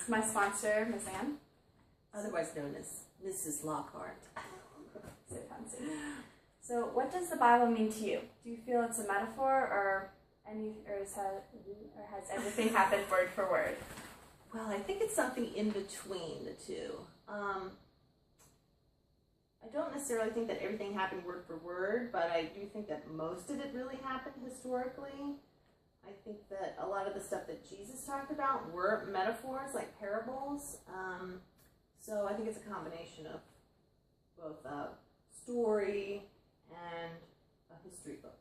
It's my sponsor, Miss Anne. Otherwise known as Mrs. Lockhart. So fancy. So, what does the Bible mean to you? Do you feel it's a metaphor, or has everything happened word for word? Well, I think it's something in between the two. I don't necessarily think that everything happened word for word, but I do think that most of it really happened historically. I think that a lot of the stuff that Jesus talked about were metaphors, like parables. So I think it's a combination of both a story and a history book.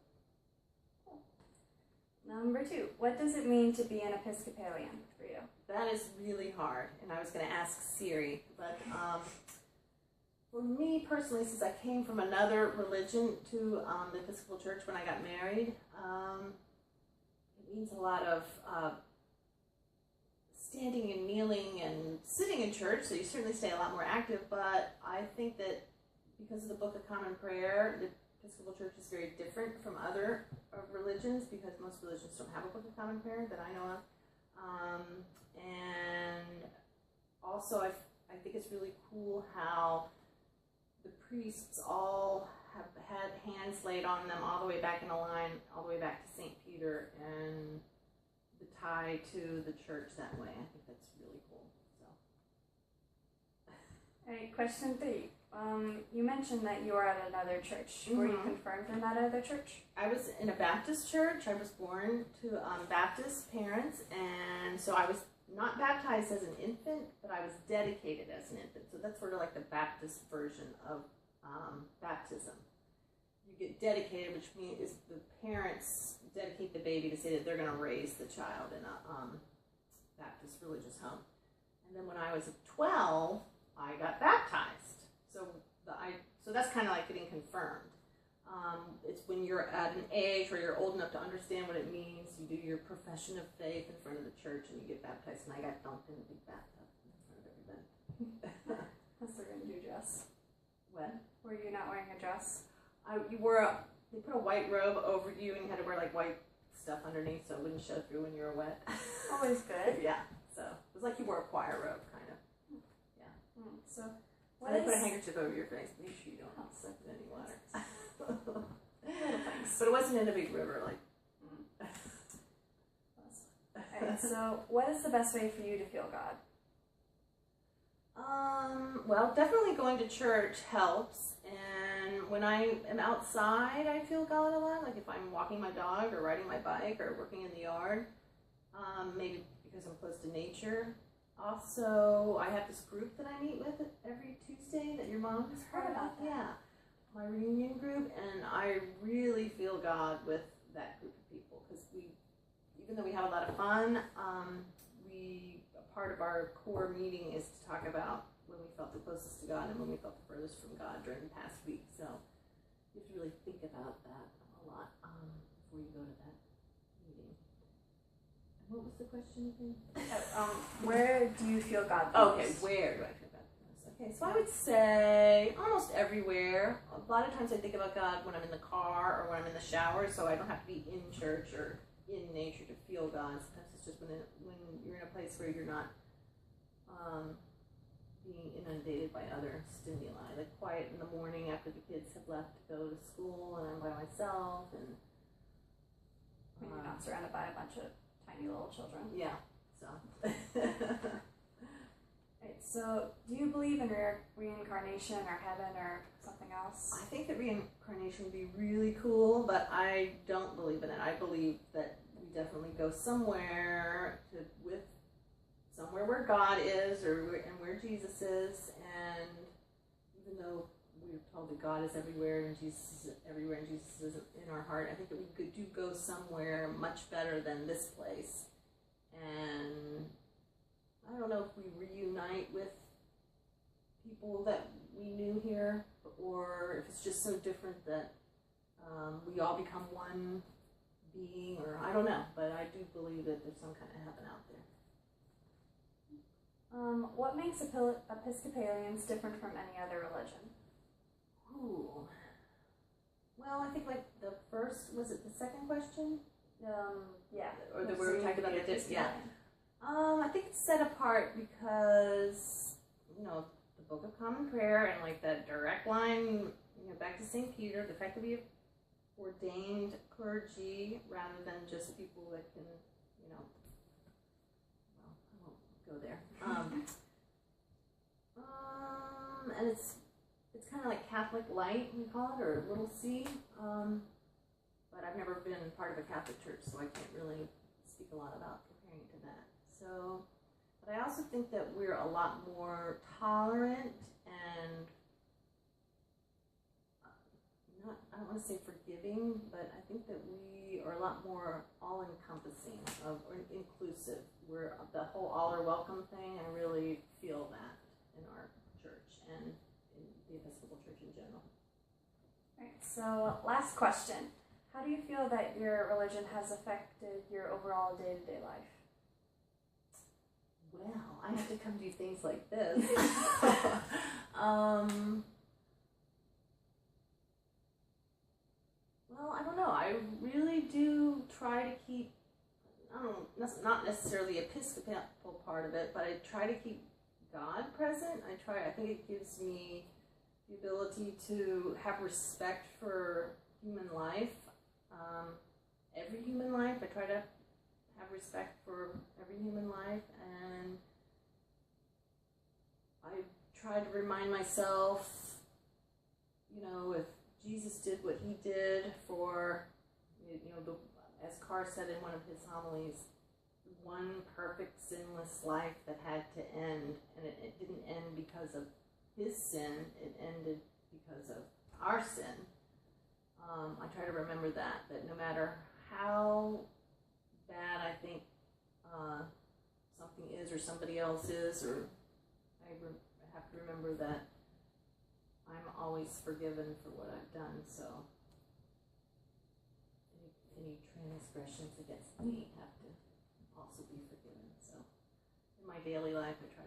Number 2, what does it mean to be an Episcopalian for you? That is really hard, and I was going to ask Siri, but for me personally, since I came from another religion to the Episcopal Church when I got married, it means a lot of standing and kneeling and sitting in church, so you certainly stay a lot more active, but I think that because of the Book of Common Prayer, the Episcopal Church is very different from other religions, because most religions don't have a Book of Common Prayer that I know of. And also I think it's really cool how the priests all have had hands laid on them all the way back in a line, all the way back to St. Peter, and the tie to the church that way. I think that's really cool. So. All right, question 3. You mentioned that you were at another church. Mm-hmm. Were you confirmed in that other church? I was in a Baptist church. I was born to Baptist parents, and so I was not baptized as an infant, but I was dedicated as an infant. So that's sort of like the Baptist version of baptism. You get dedicated, which means the parents dedicate the baby to say that they're going to raise the child in a Baptist religious home. And then when I was 12, I got baptized. So that's kind of like getting confirmed. It's when you're at an age where you're old enough to understand what it means. You do your profession of faith in front of the church, and you get baptized. And I got dunked in a big bathtub in front of everybody. Unless they're going to do dress. What? Were you not wearing a dress? They put a white robe over you, and you had to wear like white stuff underneath so it wouldn't show through when you were wet. Always good. Yeah. So it was like you wore a choir robe, kind of. Yeah. So. What they put a handkerchief over your face. Make sure you don't suck in any water. But it wasn't in a big river, like. Alright, so what is the best way for you to feel God? Well, definitely going to church helps. And when I am outside, I feel God a lot. Like if I'm walking my dog or riding my bike or working in the yard, maybe because I'm close to nature. Also, I have this group that I meet with every Tuesday that your mom has heard about. Yeah, my reunion group, and I really feel God with that group of people, because even though we have a lot of fun, a part of our core meeting is to talk about when we felt the closest to God and when we felt the furthest from God during the past week. So you have to really think about that a lot before you go to that meeting. What was the question again? Where do you feel God most? Okay, where do I feel God most? Okay, so I would say almost everywhere. A lot of times I think about God when I'm in the car or when I'm in the shower, so I don't have to be in church or in nature to feel God. Sometimes it's just when you're in a place where you're not being inundated by other stimuli. Like quiet in the morning after the kids have left to go to school and I'm by myself. And when you're not surrounded by a bunch of tiny little children. Yeah, so. Right, so do you believe in reincarnation or heaven or something else? I think that reincarnation would be really cool, but I don't believe in it. I believe that we definitely go somewhere somewhere where God is and where Jesus is, and even though we're told that God is everywhere and Jesus is everywhere and Jesus is in our heart, I think that we do go somewhere much better than this place. And I don't know if we reunite with people that we knew here, or if it's just so different that we all become one being, or I don't know, but I do believe that there's some kind of heaven out there. What makes Episcopalians different from any other religion? Ooh. Well, I think like the first, was it the second question? Yeah. Or the where we talked about the difference? Yeah. I think it's set apart because, you know, the Book of Common Prayer and like that direct line, you know, back to St. Peter, the fact that we have ordained clergy rather than just people that can, you know, well, I won't go there. And it's kind of like Catholic light, we call it, or little c. But I've never been part of a Catholic church, so I can't really speak a lot about comparing to that. So, but I also think that we're a lot more tolerant and not, I don't want to say forgiving, but I think that we are a lot more all-encompassing or inclusive. We're the whole all are welcome thing. I really feel that in our church and in the Episcopal Church in general. All right, so last question. How do you feel that your religion has affected your overall day-to-day life? Well, I have to come do things like this. Well, I don't know. I really do try to keep, I don't know, not necessarily the Episcopal part of it, but I try to keep God present. I think it gives me the ability to have respect for human life. Every human life. I try to have respect for every human life, and I try to remind myself, you know, if Jesus did what he did for, you know, as Carr said in one of his homilies, one perfect sinless life that had to end, and it didn't end because of his sin, it ended because of our sin. I try to remember that no matter how bad I think something is or somebody else is, or I have to remember that I'm always forgiven for what I've done, so any transgressions against me have to also be forgiven. So in my daily life I try